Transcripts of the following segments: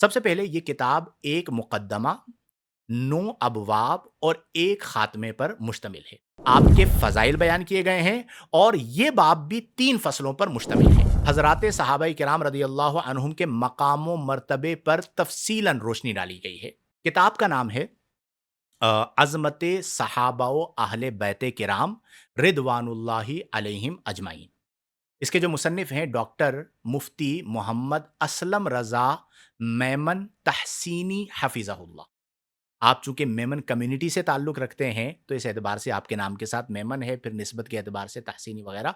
سب سے پہلے یہ کتاب ایک مقدمہ، 9 ابواب اور ایک خاتمے پر مشتمل ہے۔ آپ کے فضائل بیان کیے گئے ہیں اور یہ باب بھی 3 فصلوں پر مشتمل ہے۔ حضرات صحابہ کرام رضی اللہ عنہم کے مقام و مرتبے پر تفصیلاً روشنی ڈالی گئی ہے۔ کتاب کا نام ہے عظمت صحابہ و اہل بیت کرام رضوان اللہ علیہم اجمعین۔ اس کے جو مصنف ہیں ڈاکٹر مفتی محمد اسلم رضا میمن تحسینی حفظہ اللہ۔ آپ چونکہ میمن کمیونٹی سے تعلق رکھتے ہیں تو اس اعتبار سے آپ کے نام کے ساتھ میمن ہے، پھر نسبت کے اعتبار سے تحسینی وغیرہ،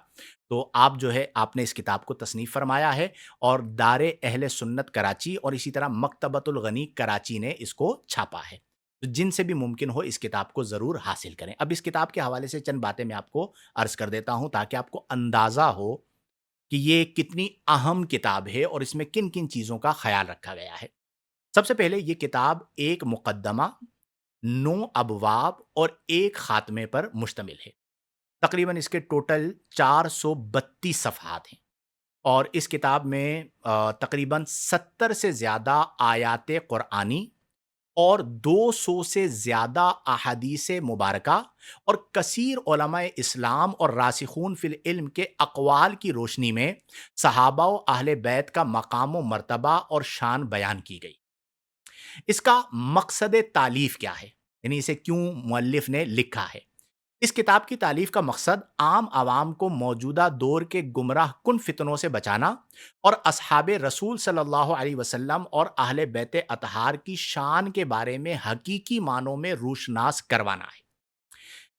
تو آپ جو ہے آپ نے اس کتاب کو تصنیف فرمایا ہے اور دار اہل سنت کراچی اور اسی طرح مکتبۃ الغنی کراچی نے اس کو چھاپا ہے۔ تو جن سے بھی ممکن ہو اس کتاب کو ضرور حاصل کریں۔ اب اس کتاب کے حوالے سے چند باتیں میں آپ کو عرض کر دیتا ہوں تاکہ آپ کو اندازہ ہو کہ یہ کتنی اہم کتاب ہے اور اس میں کن کن چیزوں کا خیال رکھا گیا ہے۔ سب سے پہلے یہ کتاب ایک مقدمہ، 9 ابواب اور ایک خاتمے پر مشتمل ہے۔ تقریباً اس کے ٹوٹل 432 صفحات ہیں اور اس کتاب میں تقریباً 70 سے زیادہ آیات قرآنی اور 200 سے زیادہ احادیث مبارکہ اور کثیر علماء اسلام اور راسخون فی العلم کے اقوال کی روشنی میں صحابہ و اہل بیت کا مقام و مرتبہ اور شان بیان کی گئی۔ اس کا مقصد تالیف کیا ہے، یعنی اسے کیوں مؤلف نے لکھا ہے؟ اس کتاب کی تالیف کا مقصد عام عوام کو موجودہ دور کے گمراہ کن فتنوں سے بچانا اور اصحاب رسول صلی اللہ علیہ وسلم اور اہل بیت اطہار کی شان کے بارے میں حقیقی معنوں میں روشناس کروانا ہے۔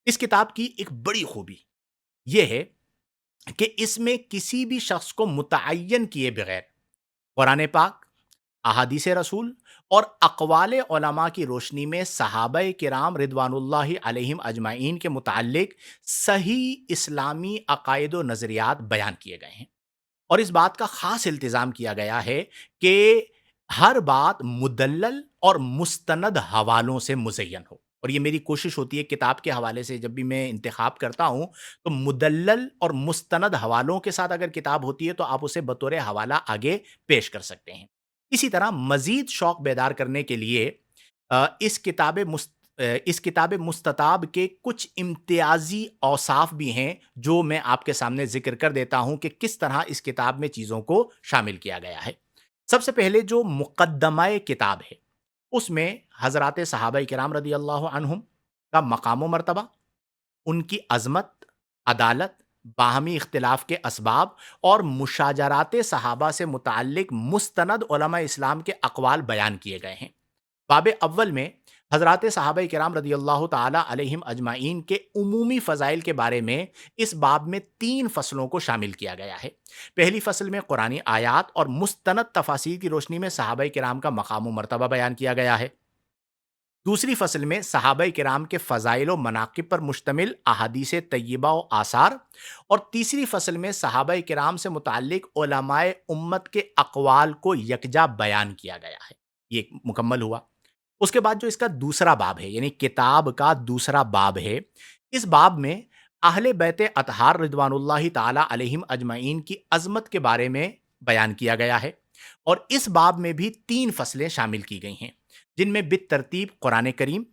اس کتاب کی ایک بڑی خوبی یہ ہے کہ اس میں کسی بھی شخص کو متعین کیے بغیر قرآن پاک، احادیث رسول اور اقوال علماء کی روشنی میں صحابہ کرام رضوان اللہ علیہم اجمعین کے متعلق صحیح اسلامی عقائد و نظریات بیان کیے گئے ہیں، اور اس بات کا خاص التزام کیا گیا ہے کہ ہر بات مدلل اور مستند حوالوں سے مزین ہو۔ اور یہ میری کوشش ہوتی ہے کتاب کے حوالے سے جب بھی میں انتخاب کرتا ہوں تو مدلل اور مستند حوالوں کے ساتھ اگر کتاب ہوتی ہے تو آپ اسے بطور حوالہ آگے پیش کر سکتے ہیں۔ اسی طرح مزید شوق بیدار کرنے کے لیے اس کتاب مستطاب کے کچھ امتیازی اوصاف بھی ہیں جو میں آپ کے سامنے ذکر کر دیتا ہوں کہ کس طرح اس کتاب میں چیزوں کو شامل کیا گیا ہے۔ سب سے پہلے جو مقدمہ کتاب ہے اس میں حضرات صحابہ کرام رضی اللہ عنہم کا مقام و مرتبہ، ان کی عظمت، عدالت، باہمی اختلاف کے اسباب اور مشاجرات صحابہ سے متعلق مستند علماء اسلام کے اقوال بیان کیے گئے ہیں۔ باب اول میں حضرات صحابہ کرام رضی اللہ تعالی علیہم اجمعین کے عمومی فضائل کے بارے میں اس باب میں 3 فصلوں کو شامل کیا گیا ہے۔ پہلی فصل میں قرآنی آیات اور مستند تفاسیر کی روشنی میں صحابہ کرام کا مقام و مرتبہ بیان کیا گیا ہے۔ دوسری فصل میں صحابہ کرام کے فضائل و مناقب پر مشتمل احادیث طیبہ و آثار، اور تیسری فصل میں صحابہ کرام سے متعلق علماء امت کے اقوال کو یکجا بیان کیا گیا ہے۔ یہ مکمل ہوا۔ اس کے بعد جو اس کا دوسرا باب ہے، یعنی کتاب کا دوسرا باب ہے، اس باب میں اہل بیت اطہار رضوان اللہ تعالی علیہم اجمعین کی عظمت کے بارے میں بیان کیا گیا ہے، اور اس باب میں بھی 3 فصلیں شامل کی گئی ہیں جن میں بالترتیب قرآن کریم،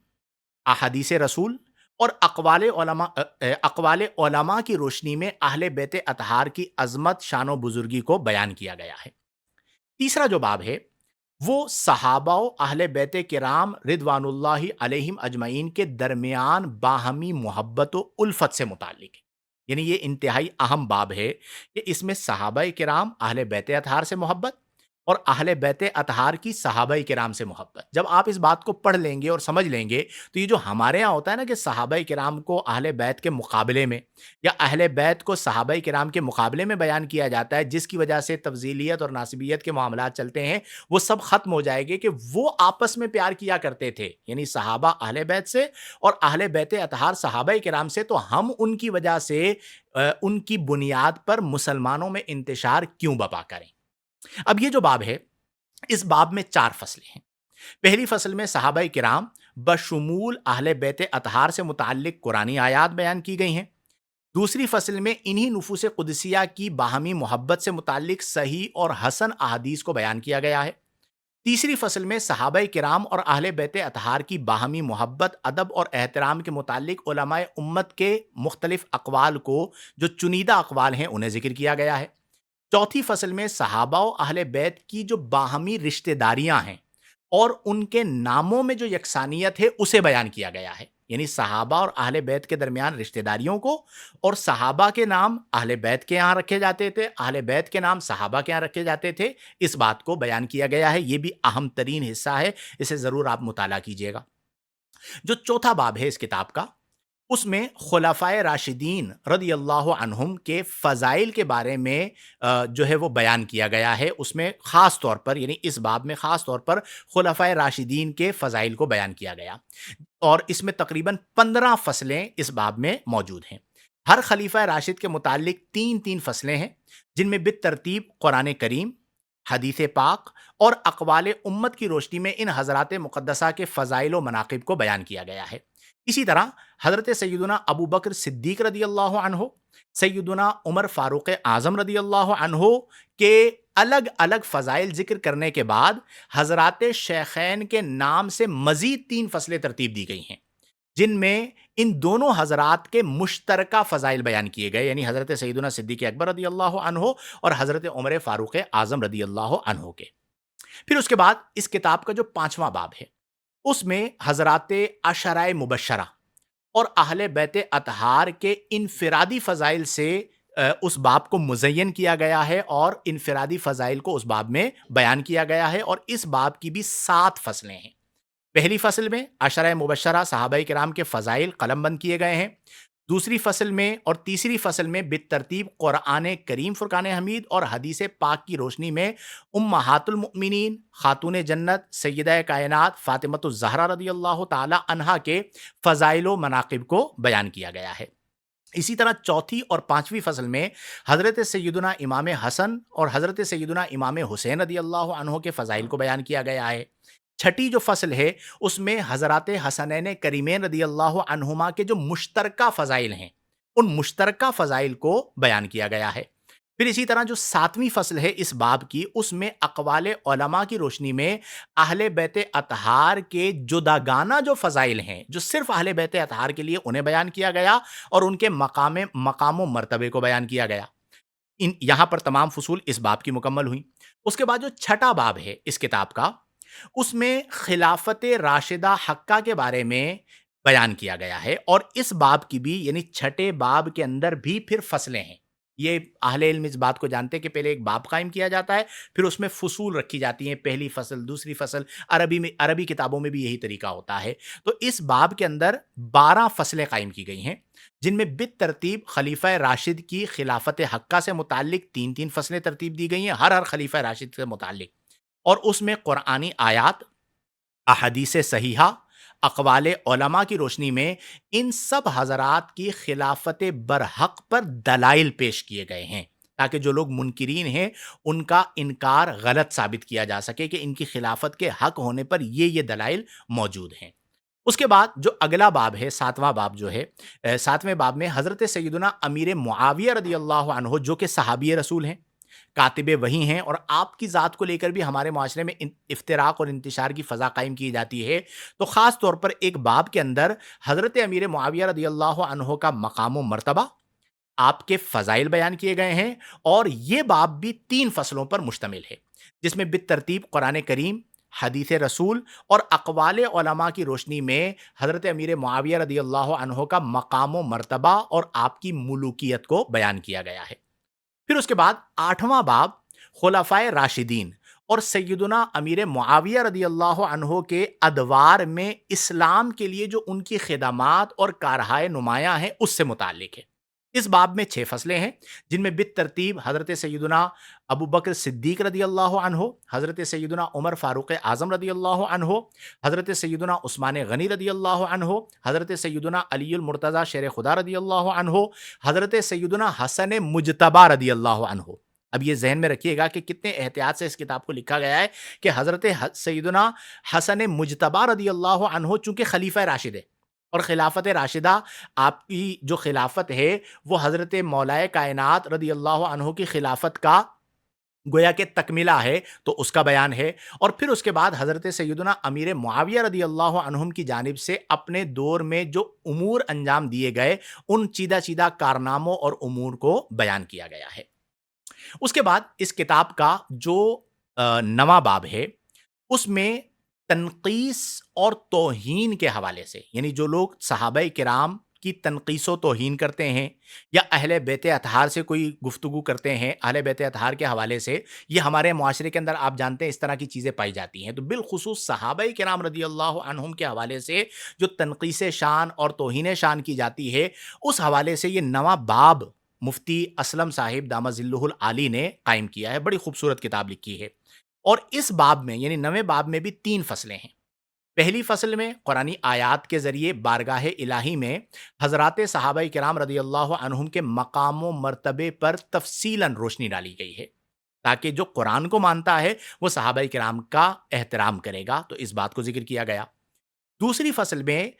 احادیث رسول اور اقوال علماء کی روشنی میں اہل بیت اطہار کی عظمت، شان و بزرگی کو بیان کیا گیا ہے۔ تیسرا جو باب ہے وہ صحابہ و اہل بیت کرام رضوان اللہ علیہم اجمعین کے درمیان باہمی محبت و الفت سے متعلق ہے۔ یعنی یہ انتہائی اہم باب ہے کہ اس میں صحابہ کرام اہل بیت اطہار سے محبت اور اہل بیت اطہار کی صحابہ کرام سے محبت، جب آپ اس بات کو پڑھ لیں گے اور سمجھ لیں گے تو یہ جو ہمارے ہاں ہوتا ہے نا کہ صحابہ کرام کو اہل بیت کے مقابلے میں یا اہل بیت کو صحابہ کرام کے مقابلے میں بیان کیا جاتا ہے، جس کی وجہ سے تفضیلیت اور ناسبیت کے معاملات چلتے ہیں، وہ سب ختم ہو جائے گے کہ وہ آپس میں پیار کیا کرتے تھے، یعنی صحابہ اہل بیت سے اور اہل بیت اطہار صحابہ کرام سے، تو ہم ان کی وجہ سے ان کی بنیاد پر مسلمانوں میں انتشار کیوں بپا کریں۔ اب یہ جو باب ہے اس باب میں 4 فصلیں ہیں۔ پہلی فصل میں صحابہ کرام بشمول اہل بیت اطہار سے متعلق قرآنی آیات بیان کی گئی ہیں۔ دوسری فصل میں انہی نفوس قدسیہ کی باہمی محبت سے متعلق صحیح اور حسن احادیث کو بیان کیا گیا ہے۔ تیسری فصل میں صحابہ کرام اور اہل بیت اطہار کی باہمی محبت، ادب اور احترام کے متعلق علماء امت کے مختلف اقوال کو، جو چنیدہ اقوال ہیں، انہیں ذکر کیا گیا ہے۔ چوتھی فصل میں صحابہ و اہل بیت کی جو باہمی رشتہ داریاں ہیں اور ان کے ناموں میں جو یکسانیت ہے اسے بیان کیا گیا ہے، یعنی صحابہ اور اہل بیت کے درمیان رشتہ داریوں کو، اور صحابہ کے نام اہل بیت کے یہاں رکھے جاتے تھے، اہل بیت کے نام صحابہ کے یہاں رکھے جاتے تھے، اس بات کو بیان کیا گیا ہے۔ یہ بھی اہم ترین حصہ ہے، اسے ضرور آپ مطالعہ کیجئے گا۔ جو چوتھا باب ہے اس کتاب کا، اس میں خلفائے راشدین رضی اللہ عنہم کے فضائل کے بارے میں جو ہے وہ بیان کیا گیا ہے۔ اس میں خاص طور پر، یعنی اس باب میں خاص طور پر خلفائے راشدین کے فضائل کو بیان کیا گیا، اور اس میں تقریباً 15 فصلیں اس باب میں موجود ہیں۔ ہر خلیفہ راشد کے متعلق تین تین فصلیں ہیں، جن میں بالترتیب قرآن کریم، حدیث پاک اور اقوال امت کی روشنی میں ان حضرات مقدسہ کے فضائل و مناقب کو بیان کیا گیا ہے۔ اسی طرح حضرت سیدنا ابو بکر صدیق رضی اللہ عنہ، سیدنا عمر فاروق اعظم رضی اللہ عنہ کے الگ الگ فضائل ذکر کرنے کے بعد حضرات شیخین کے نام سے مزید 3 فصلیں ترتیب دی گئی ہیں، جن میں ان دونوں حضرات کے مشترکہ فضائل بیان کیے گئے، یعنی حضرت سیدنا صدیق اکبر رضی اللہ عنہ اور حضرت عمر فاروق اعظم رضی اللہ عنہ کے۔ پھر اس کے بعد اس کتاب کا جو 5واں باب ہے، اس میں حضرات عشرۂ مبشرہ اور اہل بیت اطہار کے انفرادی فضائل سے اس باب کو مزین کیا گیا ہے، اور انفرادی فضائل کو اس باب میں بیان کیا گیا ہے، اور اس باب کی بھی 7 فصلیں ہیں۔ پہلی فصل میں عشرۂ مبشرہ صحابہ کرام کے فضائل قلم بند کیے گئے ہیں۔ دوسری فصل میں اور تیسری فصل میں بالترتیب قرآن کریم فرقان حمید اور حدیث پاک کی روشنی میں امہات المؤمنین، خاتون جنت، سیدہ کائنات فاطمۃ الزہرا رضی اللہ تعالی عنہا کے فضائل و مناقب کو بیان کیا گیا ہے۔ اسی طرح چوتھی اور 5ویں فصل میں حضرت سیدنا امام حسن اور حضرت سیدنا امام حسین رضی اللہ عنہ کے فضائل کو بیان کیا گیا ہے۔ چھٹی جو فصل ہے، اس میں حضرات حسنین کریمین رضی اللہ عنہما کے جو مشترکہ فضائل ہیں، ان مشترکہ فضائل کو بیان کیا گیا ہے۔ پھر اسی طرح جو 7ویں فصل ہے اس باب کی، اس میں اقوال علماء کی روشنی میں اہل بیت اطہار کے جداگانہ جو فضائل ہیں، جو صرف اہل بیت اطہار کے لیے، انہیں بیان کیا گیا، اور ان کے مقام و مرتبے کو بیان کیا گیا۔ یہاں پر تمام فصول اس باب کی مکمل ہوئی۔ اس کے بعد جو چھٹا باب ہے اس کتاب کا، اس میں خلافت راشدہ حقہ کے بارے میں بیان کیا گیا ہے، اور اس باب کی بھی، یعنی چھٹے باب کے اندر بھی پھر فصلیں ہیں۔ یہ اہل علم اس بات کو جانتے ہیں کہ پہلے ایک باب قائم کیا جاتا ہے، پھر اس میں فصول رکھی جاتی ہیں، پہلی فصل، دوسری فصل۔ عربی کتابوں میں بھی یہی طریقہ ہوتا ہے۔ تو اس باب کے اندر 12 فصلیں قائم کی گئی ہیں، جن میں بالترتیب خلیفہ راشد کی خلافت حقہ سے متعلق 3 فصلیں ترتیب دی گئی ہیں، ہر خلیفہ راشد سے متعلق، اور اس میں قرآنی آیات، احادیث صحیحہ، اقوال علماء کی روشنی میں ان سب حضرات کی خلافت برحق پر دلائل پیش کیے گئے ہیں، تاکہ جو لوگ منکرین ہیں ان کا انکار غلط ثابت کیا جا سکے کہ ان کی خلافت کے حق ہونے پر یہ دلائل موجود ہیں۔ اس کے بعد جو اگلا باب ہے، 7واں باب جو ہے، 7ویں باب میں حضرت سیدنا امیر معاویہ رضی اللہ عنہ، جو کہ صحابی رسول ہیں، کاتب وحی ہیں، اور آپ کی ذات کو لے کر بھی ہمارے معاشرے میں افتراق اور انتشار کی فضا قائم کی جاتی ہے، تو خاص طور پر ایک باب کے اندر حضرت امیر معاویہ رضی اللہ عنہ کا مقام و مرتبہ، آپ کے فضائل بیان کیے گئے ہیں، اور یہ باب بھی 3 فصلوں پر مشتمل ہے، جس میں بالترتیب قرآن کریم، حدیث رسول اور اقوال علماء کی روشنی میں حضرت امیر معاویہ رضی اللہ عنہ کا مقام و مرتبہ اور آپ کی ملوکیت کو بیان کیا گیا ہے۔ پھر اس کے بعد 8واں باب خلفائے راشدین اور سیدنا امیر معاویہ رضی اللہ عنہ کے ادوار میں اسلام کے لیے جو ان کی خدمات اور کارہائے نمایاں ہیں، اس سے متعلق ہے۔ اس باب میں 6 فصلیں ہیں، جن میں بالترتیب حضرت سیدنا ابو بکر صدیق رضی اللہ عنہ، حضرت سیدنا عمر فاروق اعظم رضی اللہ عنہ، حضرت سیدنا عثمان غنی رضی اللہ عنہ، حضرت سیدنا علی المرتضی شیر خدا رضی اللہ عنہ، حضرت سیدنا حسن مجتبی رضی اللہ عنہ۔ اب یہ ذہن میں رکھیے گا کہ کتنے احتیاط سے اس کتاب کو لکھا گیا ہے کہ حضرت سیدنا حسن مجتبی رضی اللہ عنہ چونکہ خلیفہ راشد ہے، اور خلافت راشدہ، آپ کی جو خلافت ہے وہ حضرت مولا کائنات رضی اللہ عنہ کی خلافت کا گویا کہ تکملہ ہے تو اس کا بیان ہے، اور پھر اس کے بعد حضرت سیدنا امیر معاویہ رضی اللہ عنہم کی جانب سے اپنے دور میں جو امور انجام دیے گئے ان چیدہ چیدہ کارناموں اور امور کو بیان کیا گیا ہے۔ اس کے بعد اس کتاب کا جو نواں باب ہے اس میں تنقیس اور توہین کے حوالے سے، یعنی جو لوگ صحابہ کرام کی تنقیس و توہین کرتے ہیں یا اہل بیت اطہار سے کوئی گفتگو کرتے ہیں، اہل بیت اطہار کے حوالے سے، یہ ہمارے معاشرے کے اندر آپ جانتے ہیں اس طرح کی چیزیں پائی جاتی ہیں، تو بالخصوص صحابہ کرام رضی اللہ عنہم کے حوالے سے جو تنقیس شان اور توہین شان کی جاتی ہے، اس حوالے سے یہ نواں باب مفتی اسلم صاحب دامت ظلہ العالی نے قائم کیا ہے، بڑی خوبصورت کتاب لکھی ہے۔ اور اس باب میں یعنی نویں باب میں بھی 3 فصلیں ہیں۔ پہلی فصل میں قرآنی آیات کے ذریعے بارگاہ الہی میں حضرات صحابہ کرام رضی اللہ عنہم کے مقام و مرتبے پر تفصیلاً روشنی ڈالی گئی ہے، تاکہ جو قرآن کو مانتا ہے وہ صحابہ کرام کا احترام کرے گا، تو اس بات کو ذکر کیا گیا۔ دوسری فصل میں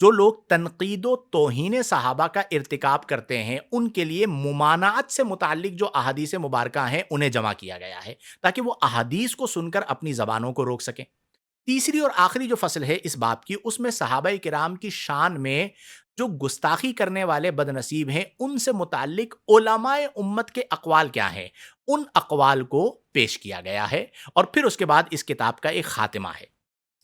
جو لوگ تنقید و توہین صحابہ کا ارتکاب کرتے ہیں ان کے لیے ممانعت سے متعلق جو احادیث مبارکہ ہیں انہیں جمع کیا گیا ہے، تاکہ وہ احادیث کو سن کر اپنی زبانوں کو روک سکیں۔ تیسری اور آخری جو فصل ہے اس باب کی، اس میں صحابہ کرام کی شان میں جو گستاخی کرنے والے بدنصیب ہیں ان سے متعلق علماء امت کے اقوال کیا ہیں ان اقوال کو پیش کیا گیا ہے، اور پھر اس کے بعد اس کتاب کا ایک خاتمہ ہے۔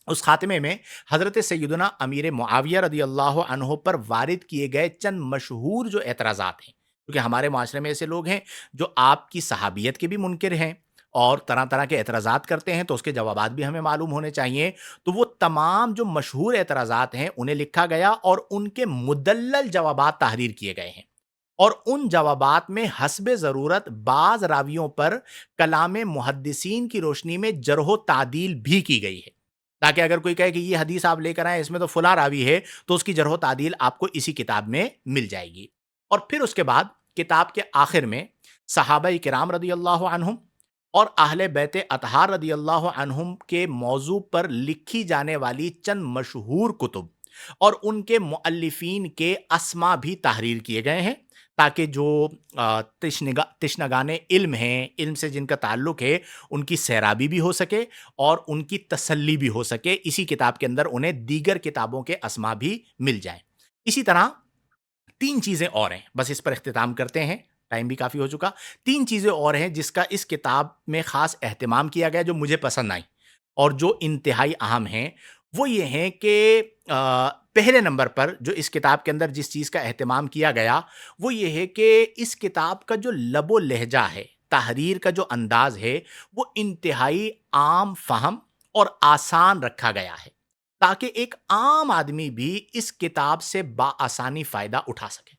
اس خاتمے میں حضرت سیدنا امیر معاویہ رضی اللہ عنہ پر وارد کیے گئے چند مشہور جو اعتراضات ہیں، کیونکہ ہمارے معاشرے میں ایسے لوگ ہیں جو آپ کی صحابیت کے بھی منکر ہیں اور طرح طرح کے اعتراضات کرتے ہیں، تو اس کے جوابات بھی ہمیں معلوم ہونے چاہیے، تو وہ تمام جو مشہور اعتراضات ہیں انہیں لکھا گیا اور ان کے مدلل جوابات تحریر کیے گئے ہیں، اور ان جوابات میں حسب ضرورت بعض راویوں پر کلام محدثین کی روشنی میں جرح و تعدیل بھی کی گئی ہے، تاکہ اگر کوئی کہے کہ یہ حدیث آپ لے کر آئے اس میں تو فلاں راوی ہے تو اس کی جرح و تعدیل آپ کو اسی کتاب میں مل جائے گی۔ اور پھر اس کے بعد کتاب کے آخر میں صحابہ کرام رضی اللہ عنہم اور اہل بیت اطہار رضی اللہ عنہم کے موضوع پر لکھی جانے والی چند مشہور کتب اور ان کے مؤلفین کے اسما بھی تحریر کیے گئے ہیں، تاکہ جو تشنگان علم ہیں، علم سے جن کا تعلق ہے، ان کی سیرابی بھی ہو سکے اور ان کی تسلی بھی ہو سکے، اسی کتاب کے اندر انہیں دیگر کتابوں کے اسما بھی مل جائیں۔ اسی طرح 3 چیزیں اور ہیں، بس اس پر اختتام کرتے ہیں، ٹائم بھی کافی ہو چکا۔ 3 چیزیں اور ہیں جس کا اس کتاب میں خاص اہتمام کیا گیا، جو مجھے پسند آئیں اور جو انتہائی اہم ہیں، وہ یہ ہیں کہ پہلے نمبر پر جو اس کتاب کے اندر جس چیز کا اہتمام کیا گیا وہ یہ ہے کہ اس کتاب کا جو لب و لہجہ ہے، تحریر کا جو انداز ہے، وہ انتہائی عام فہم اور آسان رکھا گیا ہے، تاکہ ایک عام آدمی بھی اس کتاب سے بآسانی فائدہ اٹھا سکے،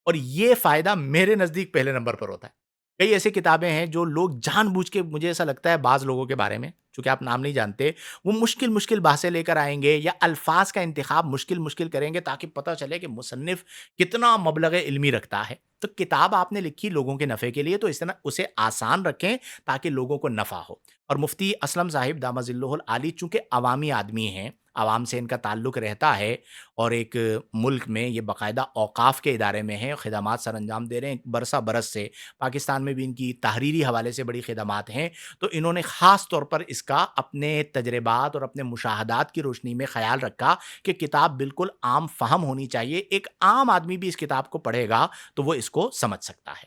اور یہ فائدہ میرے نزدیک پہلے نمبر پر ہوتا ہے۔ کئی ایسی کتابیں ہیں جو لوگ جان بوجھ کے، مجھے ایسا لگتا ہے بعض لوگوں کے بارے میں، چونکہ آپ نام نہیں جانتے، وہ مشکل بحثیں لے کر آئیں گے یا الفاظ کا انتخاب مشکل کریں گے تاکہ پتہ چلے کہ مصنف کتنا مبلغ علمی رکھتا ہے۔ تو کتاب آپ نے لکھی لوگوں کے نفع کے لیے، تو اس طرح اسے آسان رکھیں تاکہ لوگوں کو نفع ہو۔ اور مفتی اسلم صاحب دامت ظلہ العالی چونکہ عوامی آدمی ہیں، عوام سے ان کا تعلق رہتا ہے، اور ایک ملک میں یہ باقاعدہ اوقاف کے ادارے میں ہیں، خدمات سر انجام دے رہے ہیں برسہ برس سے، پاکستان میں بھی ان کی تحریری حوالے سے بڑی خدمات ہیں، تو انہوں نے خاص طور پر اس کا اپنے تجربات اور اپنے مشاہدات کی روشنی میں خیال رکھا کہ کتاب بالکل عام فہم ہونی چاہیے، ایک عام آدمی بھی اس کتاب کو پڑھے گا تو وہ اس کو سمجھ سکتا ہے۔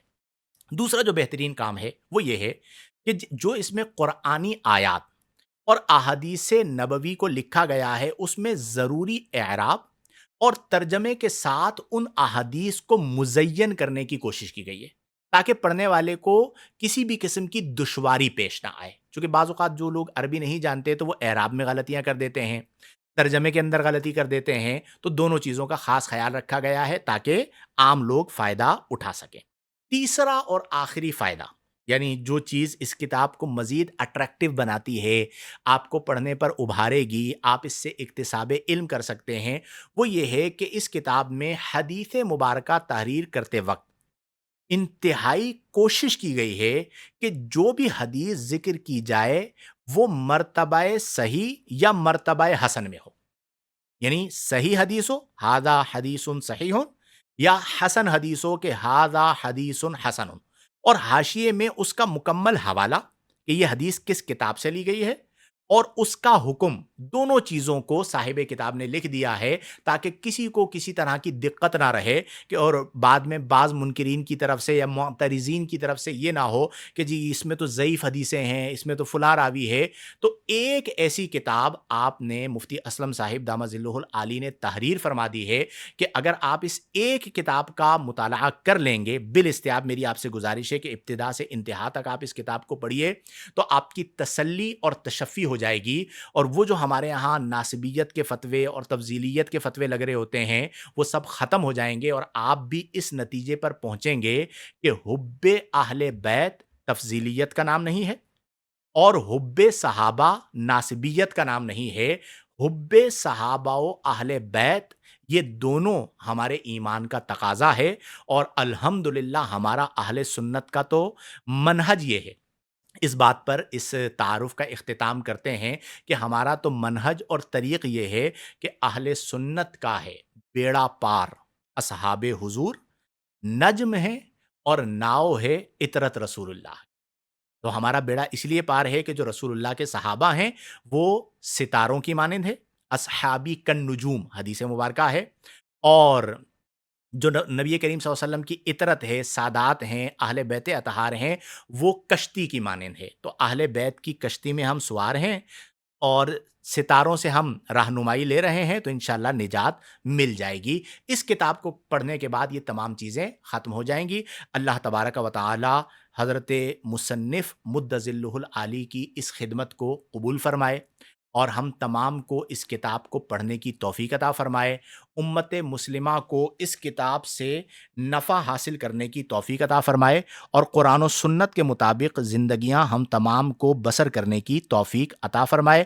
دوسرا جو بہترین کام ہے وہ یہ ہے کہ جو اس میں قرآنی آیات اور احادیث نبوی کو لکھا گیا ہے اس میں ضروری اعراب اور ترجمے کے ساتھ ان احادیث کو مزین کرنے کی کوشش کی گئی ہے، تاکہ پڑھنے والے کو کسی بھی قسم کی دشواری پیش نہ آئے، چونکہ بعض اوقات جو لوگ عربی نہیں جانتے تو وہ اعراب میں غلطیاں کر دیتے ہیں، ترجمے کے اندر غلطی کر دیتے ہیں، تو دونوں چیزوں کا خاص خیال رکھا گیا ہے تاکہ عام لوگ فائدہ اٹھا سکیں۔ تیسرا اور آخری فائدہ، یعنی جو چیز اس کتاب کو مزید اٹریکٹیو بناتی ہے، آپ کو پڑھنے پر ابھارے گی، آپ اس سے اکتساب علم کر سکتے ہیں، وہ یہ ہے کہ اس کتاب میں حدیث مبارکہ تحریر کرتے وقت انتہائی کوشش کی گئی ہے کہ جو بھی حدیث ذکر کی جائے وہ مرتبہ صحیح یا مرتبہ حسن میں ہو، یعنی صحیح حدیث ہو ھذا حدیث صحیح، یا حسن حدیث ہو کہ ھذا حدیث حسن، اور حاشیے میں اس کا مکمل حوالہ کہ یہ حدیث کس کتاب سے لی گئی ہے، اور اس کا حکم، دونوں چیزوں کو صاحب کتاب نے لکھ دیا ہے تاکہ کسی کو کسی طرح کی دقت نہ رہے کہ اور بعد میں بعض منکرین کی طرف سے یا معترضین کی طرف سے یہ نہ ہو کہ جی اس میں تو ضعیف حدیثیں ہیں، اس میں تو فلاں راوی ہے۔ تو ایک ایسی کتاب آپ نے مفتی اسلم صاحب دامت ظلہ العالی نے تحریر فرما دی ہے کہ اگر آپ اس ایک کتاب کا مطالعہ کر لیں گے، بالاستیاب میری آپ سے گزارش ہے کہ ابتدا سے انتہا تک آپ اس کتاب کو پڑھیے، تو آپ کی تسلی اور تشفی ہو جائے گی، اور وہ جو ہمارے ہاں ناسبیت کے فتوے اور تفضیلیت کے فتوے لگ رہے ہوتے ہیں وہ سب ختم ہو جائیں گے، اور آپ بھی اس نتیجے پر پہنچیں گے کہ حب اہل بیت تفضیلیت کا نام نہیں ہے، اور حب صحابہ ناسبیت کا نام نہیں ہے۔ حب صحابہ و اہل بیت یہ دونوں ہمارے ایمان کا تقاضا ہے، اور الحمدللہ ہمارا اہل سنت کا تو منہج یہ ہے۔ اس بات پر اس تعارف کا اختتام کرتے ہیں کہ ہمارا تو منہج اور طریق یہ ہے کہ اہل سنت کا ہے بیڑا پار اصحاب حضور، نجم ہے اور ناؤ ہے اطرت رسول اللہ۔ تو ہمارا بیڑا اس لیے پار ہے کہ جو رسول اللہ کے صحابہ ہیں وہ ستاروں کی مانند ہے، اصحابی کن نجوم حدیث مبارکہ ہے، اور جو نبی کریم صلی اللہ علیہ وسلم کی اطرت ہے، سادات ہیں، اہل بیت اطہار ہیں، وہ کشتی کی مانند ہے۔ تو اہل بیت کی کشتی میں ہم سوار ہیں اور ستاروں سے ہم رہنمائی لے رہے ہیں، تو انشاءاللہ نجات مل جائے گی۔ اس کتاب کو پڑھنے کے بعد یہ تمام چیزیں ختم ہو جائیں گی۔ اللہ تبارک و تعالی حضرت مصنف مد ظلہ العالی کی اس خدمت کو قبول فرمائے، اور ہم تمام کو اس کتاب کو پڑھنے کی توفیق عطا فرمائے، امت مسلمہ کو اس کتاب سے نفع حاصل کرنے کی توفیق عطا فرمائے، اور قرآن و سنت کے مطابق زندگیاں ہم تمام کو بسر کرنے کی توفیق عطا فرمائے۔